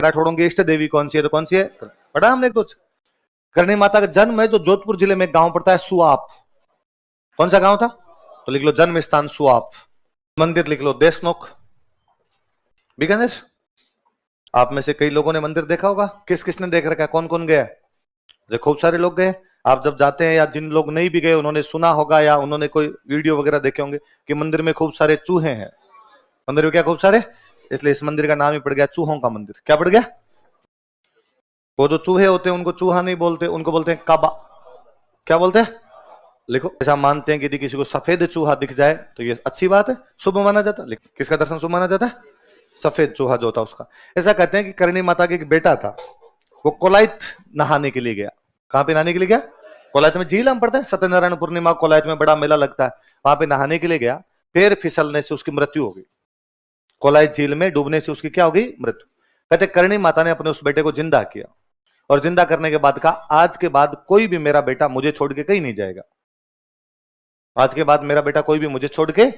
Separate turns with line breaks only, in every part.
राठौड़ों की इष्ट देवी कौन सी है? तो कौन सी है? पढ़ा हमने तो। करणी माता का जन्म है जो जोधपुर जिले में गांव पड़ता है सुआप। कौन सा गांव था? तो लिख लो जन्म स्थान सुआप। मंदिर लिख लो देशनोक बीकानेर। आप में से कई लोगों ने मंदिर देखा होगा। किस किसने देख रखा है? कौन कौन गया? जो खूब सारे लोग गए। आप जब जाते हैं या जिन लोग नहीं भी गए उन्होंने सुना होगा या उन्होंने कोई वीडियो वगैरह देखे होंगे कि मंदिर में खूब सारे चूहे हैं। मंदिर में क्या खूब सारे? इसलिए इस मंदिर का नाम ही पड़ गया चूहों का मंदिर। क्या पड़ गया? वो जो चूहे होते हैं उनको चूहा नहीं बोलते, उनको बोलते हैं काबा। क्या बोलते हैं? लिखो। ऐसा मानते हैं कि यदि किसी को सफेद चूहा दिख जाए तो ये अच्छी बात है, शुभ माना जाता है। किसका दर्शन शुभ माना जाता है? सफेद चूहा जो होता उसका। ऐसा कहते हैं कि करणी माता का एक बेटा था, वो कोलायत नहाने के लिए गया। कहां पे नहाने के लिए गया? कोलायत में झील हम पढ़ते हैं, सत्यनारायण पूर्णिमा कोलायत में बड़ा मेला लगता है, वहां पे नहाने के लिए गया। पैर फिसलने से उसकी मृत्यु हो गई। कोलायत झील में डूबने से उसकी क्या हो गई? मृत्यु। कहते करणी माता ने अपने उस बेटे को जिंदा किया और जिंदा करने के बाद कहा आज के बाद कोई भी मेरा बेटा मुझे छोड़ के कहीं नहीं जाएगा। आज के बाद मेरा बेटा कोई भी मुझे छोड़ के।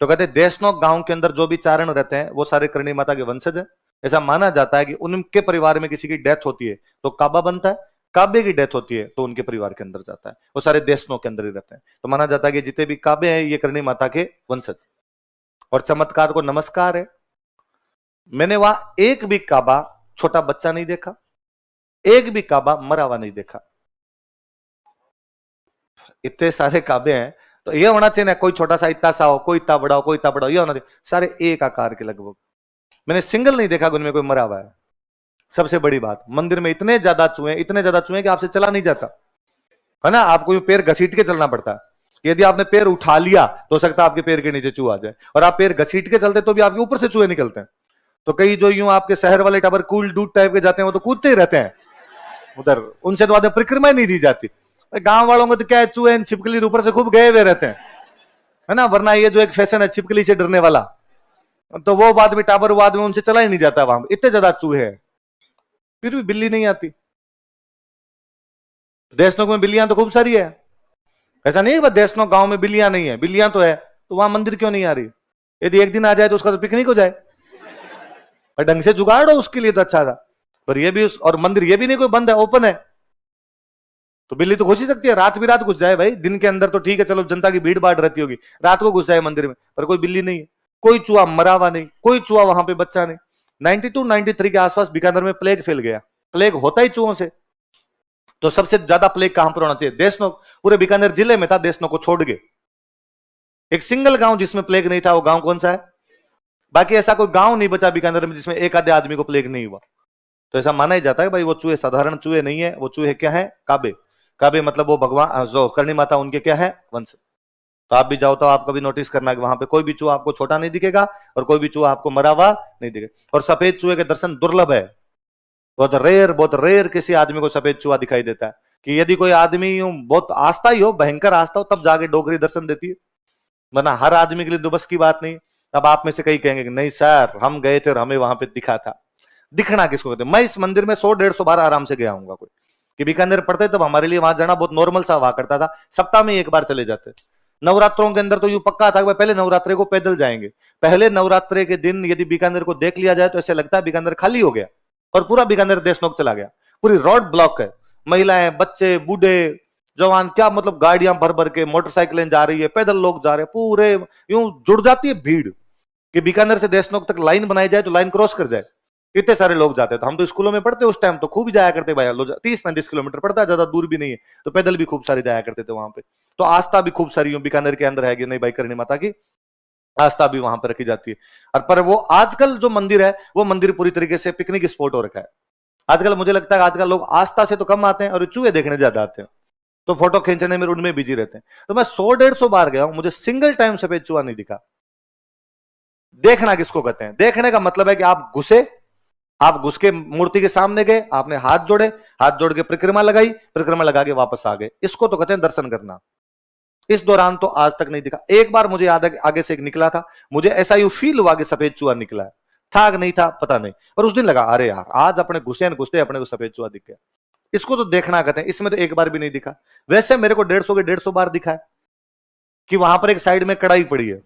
तो कहते देशनोक गांव के अंदर जो भी चारण रहते हैं वो सारे करणी माता के वंशज है। ऐसा माना जाता है कि उनके परिवार में किसी की डेथ होती है तो काबा बनता है, काबे की डेथ होती है तो उनके परिवार के अंदर जाता है। वो सारे देशनोक के अंदर ही रहते हैं। तो माना जाता है कि जितने भी काबे हैं ये करणी माता के वंशज। और चमत्कार को नमस्कार है, मैंने वहां एक भी काबा छोटा बच्चा नहीं देखा, एक भी काबा मरा हुआ नहीं देखा। इतने सारे काबे हैं तो ये होना चाहिए ना, कोई छोटा सा इतना सा हो, कोई इतना बड़ा हो, कोई इतना बड़ा हो, ये होना चाहिए। सारे एक आकार के लगभग। मैंने सिंगल नहीं देखा उनमें कोई मरा हुआ है। सबसे बड़ी बात, मंदिर में इतने ज्यादा चूहे कि आपसे चला नहीं जाता है ना। आपको पैर घसीट के चलना पड़ता है। यदि आपने पैर उठा लिया तो सकता है आपके पैर के नीचे चूहा आ जाए, और आप पैर घसीट के चलते तो भी आपके ऊपर से चूहे निकलते हैं। तो कई जो यूं आपके शहर वाले टावर कूल डूड टाइप के जाते हैं वो तो कूदते ही रहते हैं उधर, उनसे तो आदमी परिक्रमा नहीं दी जाती। गांव वालों को तो क्या है, चूहे छिपकली ऊपर से खूब गए हुए रहते हैं है ना। वरना ये जो एक फैशन है छिपकली से डरने वाला, तो वो बाद में टावर बाद में उनसे चला ही नहीं जाता। वहां इतने ज्यादा चूहे हैं फिर भी बिल्ली नहीं आती। देशनोक में बिल्लियां तो खूब सारी है। ऐसा नहीं है देशनोक गांव में बिल्लियां नहीं है, बिल्लियां तो है। तो वहां मंदिर क्यों नहीं आ रही? यदि एक दिन आ जाए तो उसका तो पिकनिक हो जाए और ढंग से जुगाड़ हो उसके लिए तो अच्छा था। पर ये भी और मंदिर ये भी नहीं कोई बंद है, ओपन है। तो बिल्ली तो घुस ही सकती है, रात भी रात घुस जाए भाई। दिन के अंदर तो ठीक है, चलो जनता की भीड़ भाड़ रहती होगी, रात को घुस जाए मंदिर में। पर कोई बिल्ली नहीं है, कोई चूहा मरा हुआ नहीं, कोई चूहा वहां पे बच्चा नहीं। 92-93 के आसपास बीकानेर में प्लेग फैल गया। प्लेग होता ही चूहों से। तो सबसे ज्यादा प्लेग कहां पर होना चाहिए? देशनोक। पूरे बीकानेर जिले में था, देशनोक को छोड़ के। एक सिंगल गांव जिसमें प्लेग नहीं था, वो गांव कौन सा है? बाकी ऐसा कोई गांव नहीं बचा बीकानेर में जिसमें एक आधे आदमी को प्लेग नहीं हुआ। तो ऐसा माना ही जाता है भाई वो चूहे साधारण चूहे नहीं है, वो चूहे क्या है? काबे। काबे मतलब वो भगवान जो करणी माता उनके क्या है? वंश। तो आप भी जाओ तो आप कभी नोटिस करना कि वहां पे कोई भी चूहा आपको छोटा नहीं दिखेगा और कोई भी चूहा आपको मरा हुआ नहीं दिखेगा। और सफेद चूहे के दर्शन दुर्लभ है, बहुत रेयर किसी आदमी को सफेद चूहा दिखाई देता है। कि यदि कोई आदमी बहुत आस्था ही हो, भयंकर आस्था हो, तब जाके डोगरी दर्शन देती है, वरना हर आदमी के लिए तो बस की बात नहीं। अब आप में से कई कहेंगे कि नहीं सर हम गए थे और हमें वहां पे दिखा था। दिखना किसको कहते हैं? मैं इस मंदिर में 100-150 बार आराम से गया हूँ। कोई कि बीकानेर पढ़ते तब हमारे लिए वहां जाना बहुत नॉर्मल सा हुआ करता था। सप्ताह में एक बार चले जाते। नवरात्रों के अंदर तो यूं पक्का था कि पहले नवरात्रे को पैदल जाएंगे। पहले नवरात्रे के दिन यदि बीकानेर को देख लिया जाए तो ऐसे लगता है बीकानेर खाली हो गया और पूरा बीकानेर देशनोक चला गया। पूरी रोड ब्लॉक है, महिलाएं, बच्चे, बूढ़े, जवान, क्या मतलब गाड़ियां भर भर के, मोटरसाइकिलें जा रही है, पैदल लोग जा रहे हैं, पूरे यूं जुड़ जाती है भीड़ कि बीकानेर से देशनोक तक लाइन बनाई जाए तो लाइन क्रॉस कर जाए। इतने सारे लोग जाते हैं। तो हम तो स्कूलों में पढ़ते उस टाइम तो खूब जाया करते भाई। 30-35 किलोमीटर पड़ता है, ज्यादा दूर भी नहीं है, तो पैदल भी खूब सारे जाया करते थे वहां पे। तो आस्था भी खूब सारी बीकानेर के अंदर है कि नहीं भाई करणी माता की आस्था भी वहां पर रखी जाती है। और पर वो आजकल जो मंदिर है वो मंदिर पूरी तरीके से पिकनिक स्पॉट हो रखा है। आजकल मुझे लगता है आजकल लोग आस्था से तो कम आते हैं और चूहे देखने ज्यादा आते हैं, तो फोटो खींचने में उनमें बिजी रहते हैं। तो मैं 100-150 बार गया हूं, मुझे सिंगल टाइम सफेद चूहा नहीं दिखा। देखना किसको कहते हैं? देखने का मतलब है कि आप घुसे, आप घुस के मूर्ति के सामने गए, आपने हाथ जोड़े, हाथ जोड़ के परिक्रमा लगाई, परिक्रमा लगा के वापस आ गए, इसको तो कहते हैं दर्शन करना। इस दौरान तो आज तक नहीं दिखा। एक बार मुझे याद है आगे से एक निकला था, मुझे ऐसा यू फील हुआ कि सफेद चूहा निकला है, था कि नहीं था पता नहीं, और उस दिन लगा अरे यार आज अपने घुसते अपने को सफेद चूहा दिख गया। इसको तो देखना कहते हैं। इसमें तो एक बार भी नहीं दिखा। वैसे मेरे को 150 बार दिखा है कि वहां पर एक साइड में कढ़ाई पड़ी है,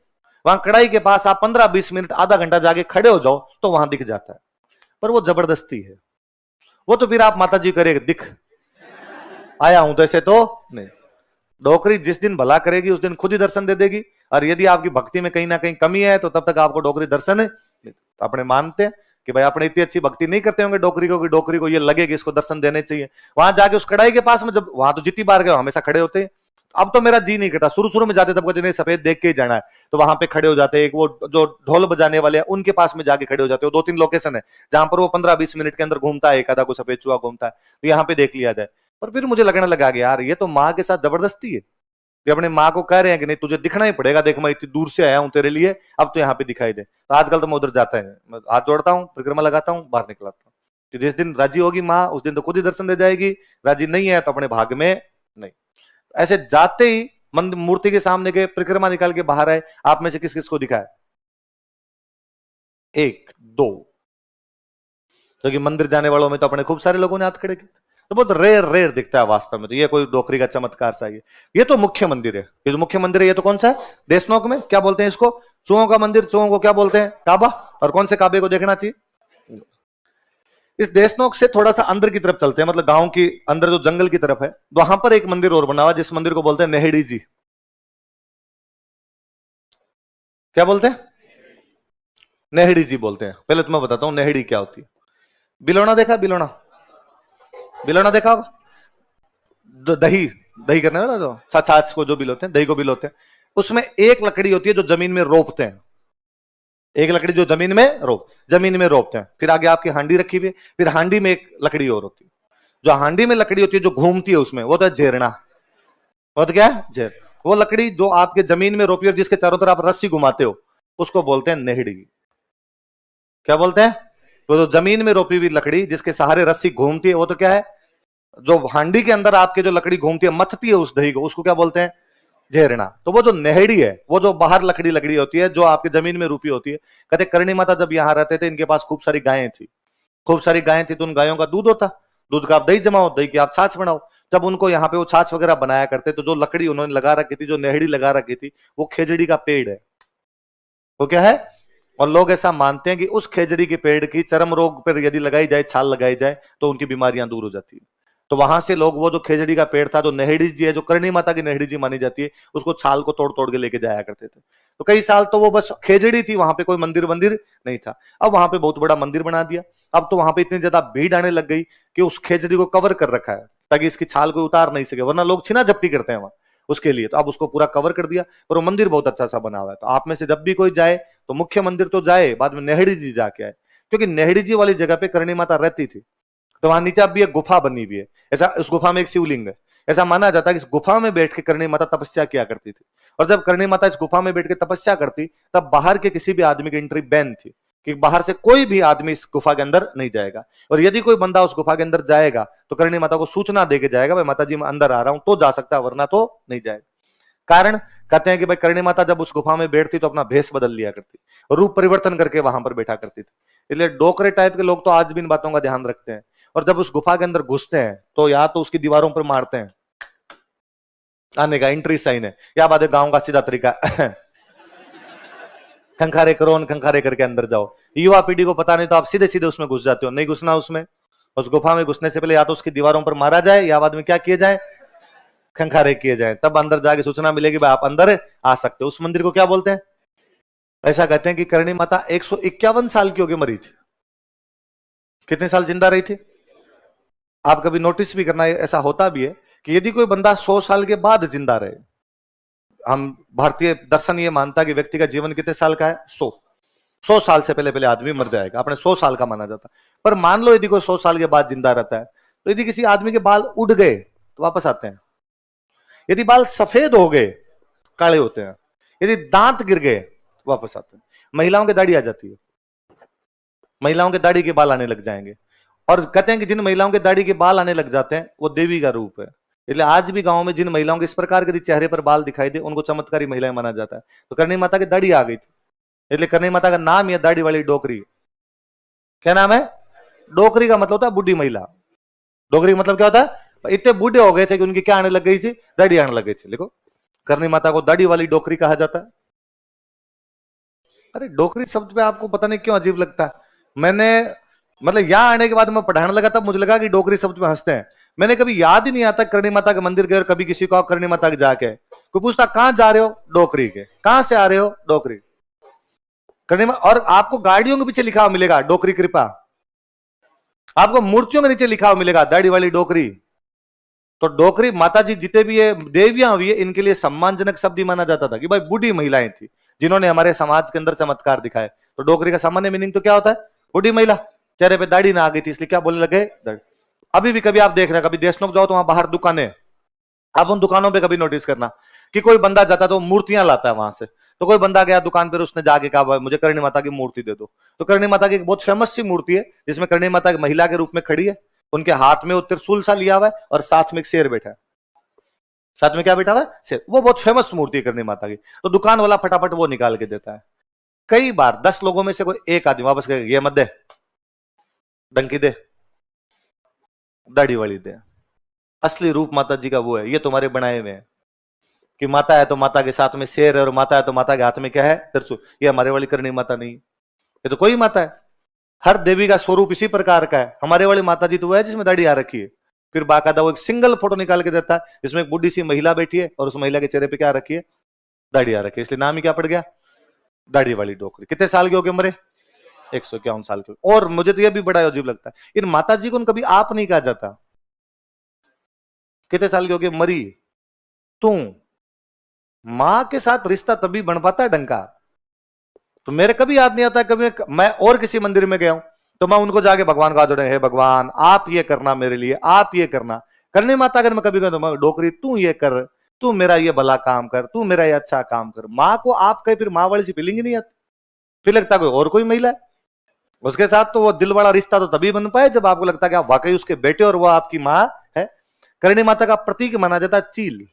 वहां कढ़ाई के पास आप 15-20 मिनट आधा घंटा जाके खड़े हो जाओ तो वहां दिख जाता है। पर वो जबरदस्ती है। वो तो फिर आप माता जी करेगा दिख आया हूं तो ऐसे तो नहीं। डोकरी जिस दिन भला करेगी उस दिन खुद ही दर्शन दे देगी। और यदि आपकी भक्ति में कहीं ना कहीं कमी है तो तब तक आपको डोकरी दर्शन है। तो अपने मानते हैं कि भाई अपने इतनी अच्छी भक्ति नहीं करते होंगे डोकरी को कि डोकरी को ये लगे कि इसको दर्शन देने चाहिए। वहां जाके उस कढ़ाई के पास में, जब वहां तो जितनी बार गए हमेशा खड़े होते हैं। अब तो मेरा जी नहीं करता, शुरू शुरू में जाते तब कहते नहीं सफेद देख के ही जाना है, तो वहां पे खड़े हो जाते हैं। वो जो ढोल बजाने वाले हैं उनके पास में जाके खड़े हो जाते हो। 2-3 लोकेशन है जहां पर वो 15-20 मिनट के अंदर घूमता है, एक आधा को सफेद चूहा घूमता है, तो यहाँ पे देख लिया जाए। पर फिर मुझे लगने लगा कि यार ये तो माँ के साथ जबरदस्ती है कि अपने माँ को कह रहे हैं कि नहीं तुझे दिखना ही पड़ेगा, देख मैं इतनी दूर से आया हूं तेरे लिए, अब तो यहाँ पे दिखाई दे। तो आजकल तो मैं उधर जाता है, मैं हाथ जोड़ता हूँ, परिक्रमा लगाता हूँ, बाहर निकल आता हूँ। कि जिस दिन राजी होगी माँ उस दिन तो खुद ही दर्शन दे जाएगी, राजी नहीं है तो अपने भाग में नहीं। ऐसे जाते ही मूर्ति के सामने के परिक्रमा निकाल के बाहर आए। आप में से किस किस को दिखा है? 1 2। क्योंकि मंदिर जाने वालों में तो अपने खूब सारे लोगों ने हाथ खड़े किए, तो बहुत रेयर रेयर दिखता है वास्तव में। तो ये कोई डोकरी का चमत्कार सा ये तो मुख्य मंदिर है। ये जो मुख्य मंदिर है ये तो कौन सा है? देशनोक में क्या बोलते हैं इसको? चूहों का मंदिर। चूहों को क्या बोलते हैं? काबा। और कौन से काबे को देखना चाहिए? इस देशनोक से थोड़ा सा अंदर की तरफ चलते हैं, मतलब गांव की अंदर जो जंगल की तरफ है, वहां पर एक मंदिर और बना हुआ जिस मंदिर को बोलते हैं नेहड़ी जी। क्या बोलते हैं? नेहड़ी जी बोलते हैं। पहले तो मैं बताता हूं नेहड़ी क्या होती है। बिलोना देखा? बिलोना, बिलोना देखा होगा? दही दही करने वाला जो छाछ को जो बिलोते हैं, दही को बिलोते हैं, उसमें एक लकड़ी होती है जो जमीन में रोपते हैं। एक लकड़ी जो जमीन में रोपते हैं। फिर आगे आपकी हांडी रखी हुई, फिर हांडी में एक लकड़ी और होती है। जो हांडी में लकड़ी होती है जो घूमती है उसमें, वो तो है झेरना। वो तो क्या है? झेर। वो लकड़ी जो आपके जमीन में रोपी और जिसके चारों तरफ आप रस्सी घुमाते हो उसको बोलते हैं नेहड़ी। क्या बोलते हैं? तो जो जमीन में रोपी हुई लकड़ी जिसके सहारे रस्सी घूमती है वो तो क्या है? जो हांडी के अंदर आपके जो लकड़ी घूमती है, मथती है उस दही को, उसको क्या बोलते हैं? झेरना। तो वो जो नेहड़ी है वो जो बाहर लकड़ी लकड़ी होती है जो आपके जमीन में रूपी होती है। कहते करणी माता जब यहाँ रहते थे इनके पास खूब सारी गायें थी, खूब सारी गायें थी, तो उन गायों का दूध होता, दूध का आप दही जमाओ, दही की आप छाछ बनाओ। जब उनको यहाँ पे वो छाछ वगैरह बनाया करते तो जो लकड़ी उन्होंने लगा रखी थी, जो नेहड़ी लगा रखी थी, वो खेजड़ी का पेड़ है। वो क्या है? और लोग ऐसा मानते हैं कि उस खेजड़ी के पेड़ की चर्म रोग पर यदि लगाई जाए, छाल लगाई जाए, तो उनकी बीमारियां दूर हो जाती है। तो वहां से लोग वो जो खेजड़ी का पेड़ था, जो नेहड़ी जी है, जो करणी माता की नेहड़ी जी मानी जाती है, उसको छाल को तोड़ तोड़ के लेके जाया करते थे। तो कई साल तो वो बस खेजड़ी थी, वहां पे कोई मंदिर वंदिर नहीं था। अब वहां पे बहुत बड़ा मंदिर बना दिया। अब तो वहां पे इतनी ज्यादा भीड़ आने लग गई कि उस खेजड़ी को कवर कर रखा है ताकि इसकी छाल को उतार नहीं सके, वरना लोग छीना झपटी करते हैं वहां उसके लिए। तो अब उसको पूरा कवर कर दिया और वो मंदिर बहुत अच्छा सा बना हुआ है। तो आप में से जब भी कोई जाए तो मुख्य मंदिर तो जाए, बाद में नेहड़ी जी जाके आए, क्योंकि नेहड़ी जी वाली जगह पे करणी माता रहती थी। तो वहां नीचे अब भी एक गुफा बनी हुई है, ऐसा उस गुफा में एक शिवलिंग है। ऐसा माना जाता है कि इस गुफा में बैठ के करणी माता तपस्या किया करती थी। और जब करणी माता इस गुफा में बैठ के तपस्या करती तब बाहर के किसी भी आदमी की एंट्री बैन थी, कि बाहर से कोई भी आदमी इस गुफा के अंदर नहीं जाएगा। और यदि कोई बंदा उस गुफा के अंदर जाएगा तो करणी माता को सूचना देके जाएगा, भाई माता जी मैं अंदर आ रहा हूं, तो जा सकता है, वरना तो नहीं जाएगा। कारण कहते हैं कि भाई करणी माता जब उस गुफा में बैठती तो अपना भेष बदल लिया करती, रूप परिवर्तन करके वहां पर बैठा करती थी। इसलिए डोकरे टाइप के लोग तो आज भी इन बातों का ध्यान रखते हैं। और जब उस गुफा के अंदर घुसते हैं तो या तो उसकी दीवारों पर मारते हैं, आने का एंट्री साइन है, या बाद गांव का सीधा तरीका खंखारे करो, खंखारे करके अंदर जाओ। युवा पीढ़ी को पता नहीं तो आप सीधे सीधे उसमें घुस जाते हो। नहीं घुसना उसमें। उस गुफा में घुसने से पहले या तो उसकी दीवारों पर मारा जाए या बाद में क्या किए जाए? खंखारे किए जाए, तब अंदर जाके सूचना मिलेगी भाई आप अंदर आ सकते हो। उस मंदिर को क्या बोलते हैं? ऐसा कहते हैं कि करणी माता 151 साल की होगी मरी थी। कितने साल जिंदा रही थी? आप कभी नोटिस भी करना, ऐसा होता भी है कि यदि कोई बंदा 100 साल के बाद जिंदा रहे, हम भारतीय दर्शन ये मानता है कि व्यक्ति का जीवन कितने साल का है? 100 साल से पहले पहले आदमी मर जाएगा, अपने 100 साल का माना जाता है। पर मान लो यदि कोई 100 साल के बाद जिंदा रहता है, तो यदि किसी आदमी के बाल उड़ गए तो वापस आते हैं। यदि बाल सफेद हो गए, काले होते हैं। यदि दांत गिर गए तो वापस आते हैं। महिलाओं की दाढ़ी आ जाती है, महिलाओं के दाढ़ी के बाल आने लग जाएंगे। और कहते हैं कि जिन महिलाओं के दाढ़ी के बाल आने लग जाते हैं वो देवी का रूप है। इसलिए आज भी गांव में जिन महिलाओं के इस प्रकार के चेहरे पर बाल दिखाई दे उनको चमत्कारी महिलाएं माना जाता है। तो करणी माता की दाढ़ी आ गई थी, इसलिए करणी माता का नाम यह दाढ़ी वाली डोकरी। क्या नाम है? डोकरी का मतलब होता है बूढ़ी महिला। डोकरी का मतलब क्या होता है? इतने बूढ़े हो गए थे कि उनकी क्या आने लग गई थी? दाढ़ी आने लग गई थी। देखो करणी माता को दाढ़ी वाली डोकरी कहा जाता है। अरे डोकरी शब्द पे आपको पता नहीं क्यों अजीब लगता है। मैंने मतलब यहां आने के बाद मैं पढ़ाने लगा तब मुझे लगा कि डोकरी शब्द में हंसते हैं। मैंने कभी याद ही नहीं आता करणी माता के मंदिर गए और कभी किसी को करणी माता के जाके कोई पूछता कहां जा रहे हो, डोकरी के। कहां से आ रहे हो, डोकरी। करणी और आपको गाड़ियों के पीछे लिखा हुआ मिलेगा डोकरी कृपा, आपको मूर्तियों के नीचे लिखा हुआ मिलेगा दाढ़ी वाली डोकरी। तो डोकरी माता जी जितने भी ये देवियां हुई है इनके लिए सम्मानजनक शब्द ही माना जाता था कि भाई बूढ़ी महिलाएं थी जिन्होंने हमारे समाज के अंदर चमत्कार दिखाए। तो डोकरी का सामान्य मीनिंग तो क्या होता है, बूढ़ी महिला, चेहरे पे दाढ़ी ना आ गई थी इसलिए क्या बोलने लगे, दाढ़ी। अभी भी कभी आप देख रहे हैं, कभी देशनोक जाओ तो वहां बाहर दुकानें, आप उन दुकानों पे कभी नोटिस करना कि कोई बंदा जाता तो मूर्तियां लाता है वहां से। तो कोई बंदा गया दुकान पर, उसने जाके कहा मुझे करणी माता की मूर्ति दे दो। तो करणी माता की एक बहुत फेमस सी मूर्ति है जिसमें करणी माता महिला के रूप में खड़ी है, उनके हाथ में वो त्रिशूल सा लिया हुआ है और साथ में एक शेर बैठा है। साथ में क्या बैठा हुआ है, शेर। वो बहुत फेमस मूर्ति है करणी माता की। तो दुकान वाला फटाफट वो निकाल के देता है। कई बार 10 लोगों में से कोई एक आदमी वापस कहेगा ये मत दे, डंकी दे, दाढ़ी वाली दे। असली रूप माता जी का वो है, ये तुम्हारे बनाए हुए हैं कि माता है तो माता के साथ में शेर है और माता है तो माता के हाथ में क्या है, त्रिशूल। ये हमारे वाली करणी माता नहीं, ये तो कोई माता है। हर देवी का स्वरूप इसी प्रकार का है। हमारे वाली माता जी तो वो है जिसमें दाढ़ी आ रखी है। फिर बाकायदा वो एक सिंगल फोटो निकाल के देता है जिसमें एक बुढ़ी सी महिला बैठी है और उस महिला के चेहरे पे क्या रखी है, दाढ़ी आ रखी है, इसलिए नाम ही क्या पड़ गया, दाढ़ी वाली डोकरी। कितने साल के हो गए मरे, 151 साल के। और मुझे तो यह भी बड़ा अजीब लगता है इन माता जी को कभी आप नहीं कहा जाता। कितने साल के हो गए, मरी। तू मां के साथ रिश्ता तभी बन पाता है डंका। तो मेरे कभी याद नहीं आता, कभी मैं और किसी मंदिर में गया हूं तो मैं उनको जाके भगवान का जोड़े, हे भगवान आप ये करना मेरे लिए, आप ये करना। करनी माता अगर मैं कभी कहता हूं डोकरी तू ये कर, तू मेरा ये भला काम कर, तू मेरा ये अच्छा काम कर। माँ को आप कहे फिर माँ वाली सी फीलिंग ही नहीं आती, फिर लगता कोई और कोई महिला है उसके साथ। तो वो दिल वाला रिश्ता तो तभी बन पाए जब आपको लगता है कि आप वाकई उसके बेटे और वो आपकी माँ है। करणी माता का प्रतीक माना जाता है चील।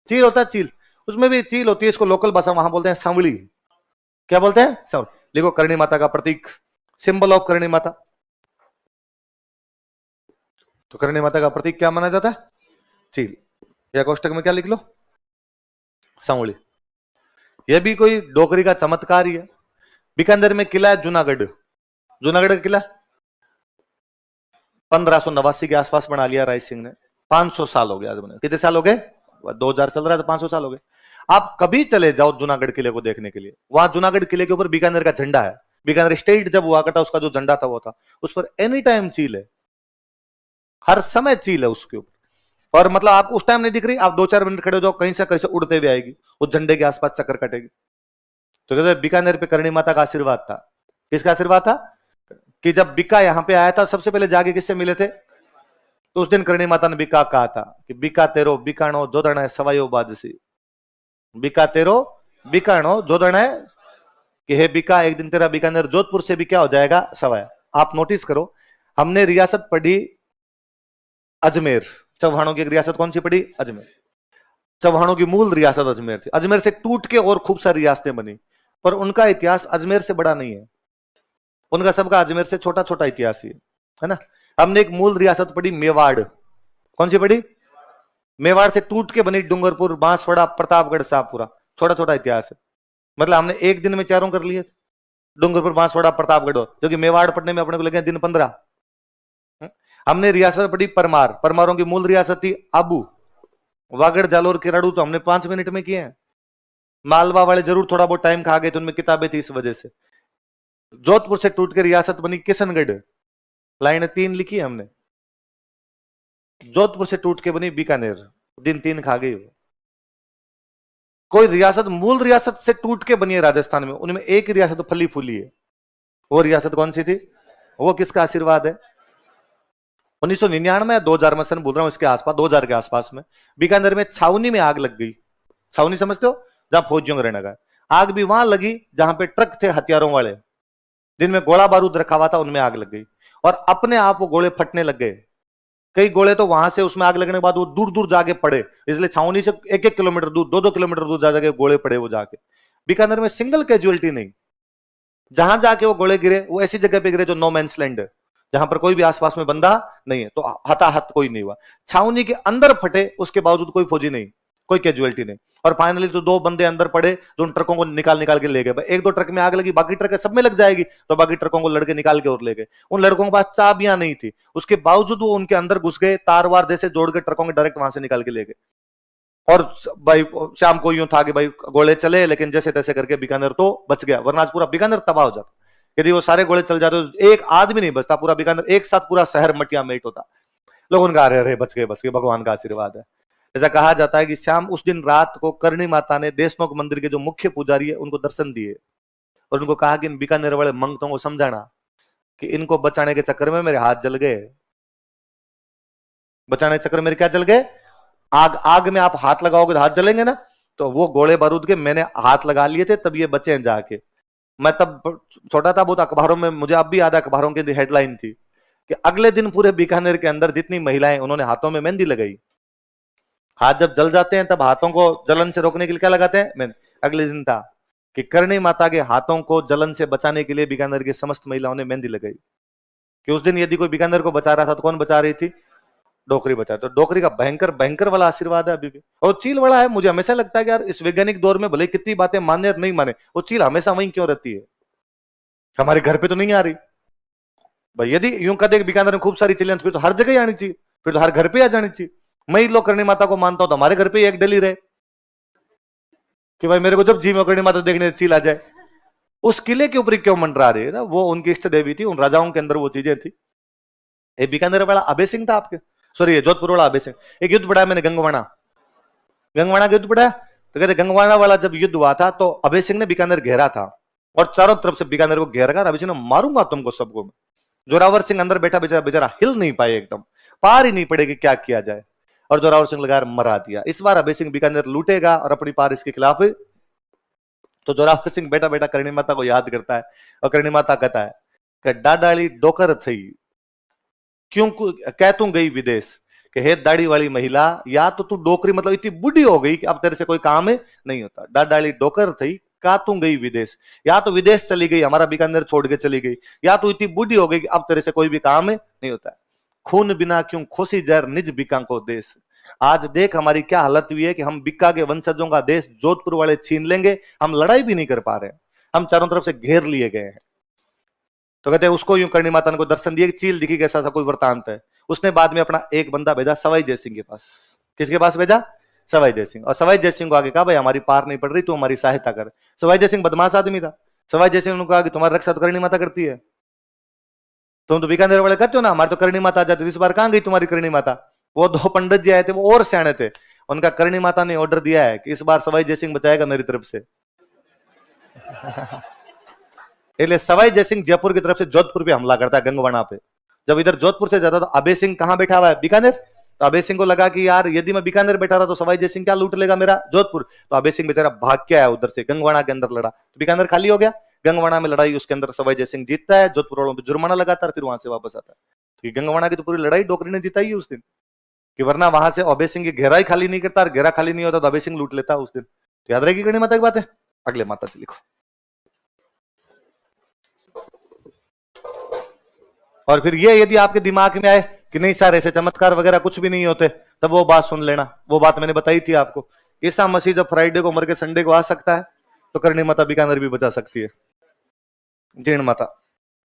चील होता है चील, उसमें भी चील होती है, इसको लोकल भाषा वहां बोलते हैं सांवली। क्या बोलते हैं, सांवली। देखो करणी माता का प्रतीक, सिंबल ऑफ करणी माता। तो करणी माता का प्रतीक क्या माना जाता है, चील। या कोष्टक में क्या लिख लो, सांवली। यह भी कोई डोकरी का चमत्कार ही है। बीकानेर में किला है जूनागढ़, जूनागढ़ का किला 1589 के आसपास बना लिया राय सिंह ने। 500 साल हो गया आज बने। कितने साल हो गए, 2000 चल रहा है तो 500 साल हो गए। आप कभी चले जाओ जूनागढ़ किले को देखने के लिए, वहां जूनागढ़ किले के ऊपर बीकानेर का झंडा है। बीकानेर स्टेट जब हुआ करता उसका जो झंडा था वो था, उस पर एनी टाइम चील है, हर समय चील है उसके ऊपर। और मतलब आपको उस टाइम नहीं दिख रही, आप 2-4 मिनट खड़े हो जाओ, कहीं से उड़ते हुए आएगी, उस झंडे के आसपास चक्कर कटेगी। तो कहते बीकानेर पे करणी माता का आशीर्वाद था। किसका आशीर्वाद था, कि जब बीका यहां पे आया था सबसे पहले जाके किससे मिले थे, तो उस दिन करणी माता ने बीका कहा था कि बीका तेरो बीकाणो जोदण है सवायो बाजसी। बीका तेरो बीकाणो जोदण है, कि हे बीका एक दिन तेरा बीकानेर जोधपुर से भी क्या हो जाएगा, सवाया। आप नोटिस करो, हमने रियासत पढ़ी अजमेर, चौहानों की एक रियासत कौन सी पड़ी, अजमेर। चौहानों की मूल रियासत अजमेर थी। अजमेर से टूट के और खूब सारी रियासतें बनी, पर उनका इतिहास अजमेर से बड़ा नहीं है, उनका सबका अजमेर से छोटा छोटा इतिहास ही है ना। हमने एक मूल रियासत पढ़ी मेवाड़, कौन सी पढ़ी, मेवाड़ से टूट के बनी डूंगरपुर, बांसवाड़ा, प्रतापगढ़, शाहपुरा, छोटा छोटा इतिहास है। मतलब हमने एक दिन में चारों कर लिए थे, डूंगरपुर, बांसवाड़ा, प्रतापगढ़, जो कि मेवाड़ पढ़ने में अपने को लगे दिन 15। हमने रियासत पढ़ी परमार, परमारों की मूल रियासत थी आबू, वागड़, जालोर, किराड़ू तो हमने 5 मिनट में किए हैं। मालवा वाले जरूर थोड़ा बहुत टाइम खा गए तो उनमें किताबें थी इस वजह से। जोधपुर से टूट के रियासत बनी किशनगढ़, लाइन 3 लिखी है हमने। जोधपुर से टूट के बनी बीकानेर, दिन 3 खा गई। कोई रियासत मूल रियासत से टूट के बनी है राजस्थान में, उनमें एक रियासत तो फली फूली है। वो रियासत कौन सी थी, वो किसका आशीर्वाद है, 1999 या 2000 में बोल रहा हूं, इसके आसपास 2000 के आसपास में बीकानेर में छावनी में आग लग गई। छावनी समझते हो, जहां फौजियों का रहने का, आग भी वहां लगी जहां पे ट्रक थे हथियारों वाले, जिनमें गोला बारूद रखा हुआ था, उनमें आग लग गई और अपने आप वो गोले फटने लग गए। कई गोले तो वहां से उसमें आग लगने के बाद वो दूर दूर जाके पड़े, इसलिए छावनी से 1-1 किलोमीटर दूर, 2-2 किलोमीटर दूर जाके गोले पड़े वो जाके। बीकानेर में सिंगल कैजुअलिटी नहीं, जहां जाके वो गोले गिरे वो ऐसी जगह पे गिरे जो नो मैंस लैंड है, जहां पर कोई भी आसपास में बंदा नहीं है, तो हताहत कोई नहीं हुआ। छावनी के अंदर फटे उसके बावजूद कोई फौजी नहीं, कोई कैजुअलिटी नहीं। और फाइनली तो 2 बंदे अंदर पड़े जो उन ट्रकों को निकाल निकाल के ले गए। 1-2 ट्रक में आग लगी, बाकी ट्रक सब में लग जाएगी, तो बाकी ट्रकों को लड़के निकाल के और ले गए। उन लड़कों के पास चाबियां नहीं थी, उसके बावजूद वो उनके अंदर घुस गए, तार वार जैसे जोड़ के ट्रकों के डायरेक्ट वहां से निकाल के ले गए। और भाई शाम को यूं था कि भाई गोले चले, लेकिन जैसे तैसे करके बीकानेर तो बच गया, वरना आज पूरा बीकानेर तबाह हो जाता। यदि वो सारे गोले चल जाते तो एक आदमी नहीं बचता, पूरा बीकानेर एक साथ पूरा शहर मटिया मेट होता। लोग उनका अरे बच गए भगवान का आशीर्वाद है। ऐसा कहा जाता है कि शाम उस दिन रात को करणी माता ने देशनोक मंदिर के जो मुख्य पुजारी है उनको दर्शन दिए और उनको कहा कि इन बीकानेर वाले मंगतों को समझाना कि इनको बचाने के चक्कर में मेरे हाथ जल गए। बचाने के चक्कर में मेरे क्या जल गए? आग में आप हाथ लगाओगे तो हाथ जलेंगे ना, तो वो गोले बारूद के मैंने हाथ लगा लिए थे, तब ये बचे हैं जाके। मैं तब छोटा था बहुत, अखबारों में मुझे अब भी याद है, अखबारों की हेडलाइन थी कि अगले दिन पूरे बीकानेर के अंदर जितनी महिलाएं उन्होंने हाथों में मेहंदी लगाई। हाथ जब जल जाते हैं तब हाथों को जलन से रोकने के लिए क्या लगाते हैं? मेहंदी। अगले दिन था कि करणी माता के हाथों को जलन से बचाने के लिए बीकानेर की समस्त महिलाओं ने मेहंदी लगाई। कि उस दिन यदि कोई बीकानेर को बचा रहा था तो कौन बचा रही थी? डोकरी बचा। तो डोकरी का भयंकर भयंकर वाला आशीर्वाद है अभी भी, और चील वाला है। मुझे हमेशा लगता है कि यार इस वैज्ञानिक दौर में भले कितनी बातें माने और नहीं माने, वो चील हमेशा वहीं क्यों रहती है? हमारे घर पे तो नहीं आ रही भाई। यदि यूं कह दे बीकानेर में खूब सारी चिड़ियां, फिर तो हर जगह आनी चाहिए, फिर तो हर घर पे आ जानी चाहिए। मैं लोग करणी माता को मानता हूं तो हमारे घर पे एक डेली रहे कि भाई मेरे को जब जी में करणी माता देखने चील आ जाए। उस किले के ऊपर क्यों मंडरा रही है? वो उनकी इष्ट देवी थी, उन राजाओं के अंदर वो चीजें थी। ये बीकानेर वाला अभय सिंह था आपके, सॉरी जोधपुर वाला अभय सिंह। एक युद्ध पढ़ा मैंने, गंगवाना का युद्ध पढ़ा। तो कहते गंगवाना वाला जब युद्ध हुआ था तो अभय सिंह ने बीकानेर घेरा था और चारों तरफ से बीकानेर को घेर कर अभय सिंह ने मारूंगा तुमको सबको। जोरावर सिंह अंदर बैठा बेचारा हिल नहीं पाए, एकदम पार ही नहीं पड़ेगी क्या किया जाए, और जोरावर सिंह लगा मरा दिया। इस बार अभय सिंह बीकानेर लूटेगा और अपनी पार इसके खिलाफ। तो जोरावर सिंह बैठा बैठा करणी माता को याद करता है और करणी माता कहता है कि डाडाली डोकर थी क्यों कह तू गई विदेश, कि हे दाढ़ी वाली महिला, या तो तू डोकरी मतलब इतनी बुढ़ी हो गई कि अब तेरे से कोई काम नहीं होता। डाडाली डोकर थी का तू गई विदेश, या तो विदेश चली गई, हमारा बीकानेर छोड़ के चली गई, या तो इतनी बुढ़ी हो गई कि अब तेरे से कोई भी काम नहीं होता। खून बिना क्यों खोसी जहर निज बिका को देश। आज देख हमारी क्या हालत हुई है कि हम बिक्का के वंशजों का देश जोधपुर वाले छीन लेंगे, हम लड़ाई भी नहीं कर पा रहे, हम चारों तरफ से घेर लिए गए हैं। तो कहते हैं उसको यूं करणी माता को दर्शन दिए, चील दिखी कैसा सा कोई वृतांत है। उसने बाद में अपना एक बंदा भेजा सवाई जयसिंह के पास। किसके पास भेजा? सवाई जयसिंह। और सवाई जयसिंह को आगे कहा भाई हमारी पार नहीं पड़ रही, तू हमारी सहायता कर। सवाई जयसिंह बदमाश आदमी था। सवाई जयसिंह ने कहा कि तुम्हारी रक्षा तो करणी माता करती है, तुम तो बीकानेर वाले करते हो ना, हमारे तो करणी माता आ जाती। इस बार कहां गई तुम्हारी करणी माता? वो 2 पंडित जी आए थे, वो और सियाने थे। उनका करणी माता ने ऑर्डर दिया है कि इस बार सवाई जयसिंह बचाएगा मेरी तरफ से। इसलिए सवाई जयसिंह जयपुर की तरफ से जोधपुर पे हमला करता है, गंगवाना पे। जब इधर जोधपुर से जाता तो अभय सिंह कहां बैठा हुआ है? बीकानेर। तो अभय सिंह को लगा कि यार यदि मैं बीकानेर बैठा रहा तो सवाई जयसिंह क्या लूट लेगा मेरा जोधपुर। तो अभय सिंह बेचारा भाग के आया उधर से, गंगवाना के अंदर लड़ा, तो बीकानेर खाली हो गया। गंगवाना में लड़ाई, उसके अंदर सवाई जयसिंह जीतता है, जोधपुर वालों पर जुर्माना लगाता है, फिर वहां से वापस आता है। तो गंगवाना की तो पूरी लड़ाई डोकरी ने जिताई है उस दिन, कि वरना वहां से अभय सिंह की घेरा ही खाली नहीं करता, और घेरा खाली नहीं होता तो अभय सिंह लूट लेता उस दिन। तो याद रहेगी करणी माता की बात है। अगले माता जी लिखो। और फिर ये यदि आपके दिमाग में आए कि नहीं सर ऐसे चमत्कार वगैरह कुछ भी नहीं होते, तब वो बात सुन लेना। वो बात मैंने बताई थी आपको, ईसा मसीह जब फ्राइडे को मर के संडे को आ सकता है तो करणी माता बीकानेर भी बचा सकती है। जैन माता।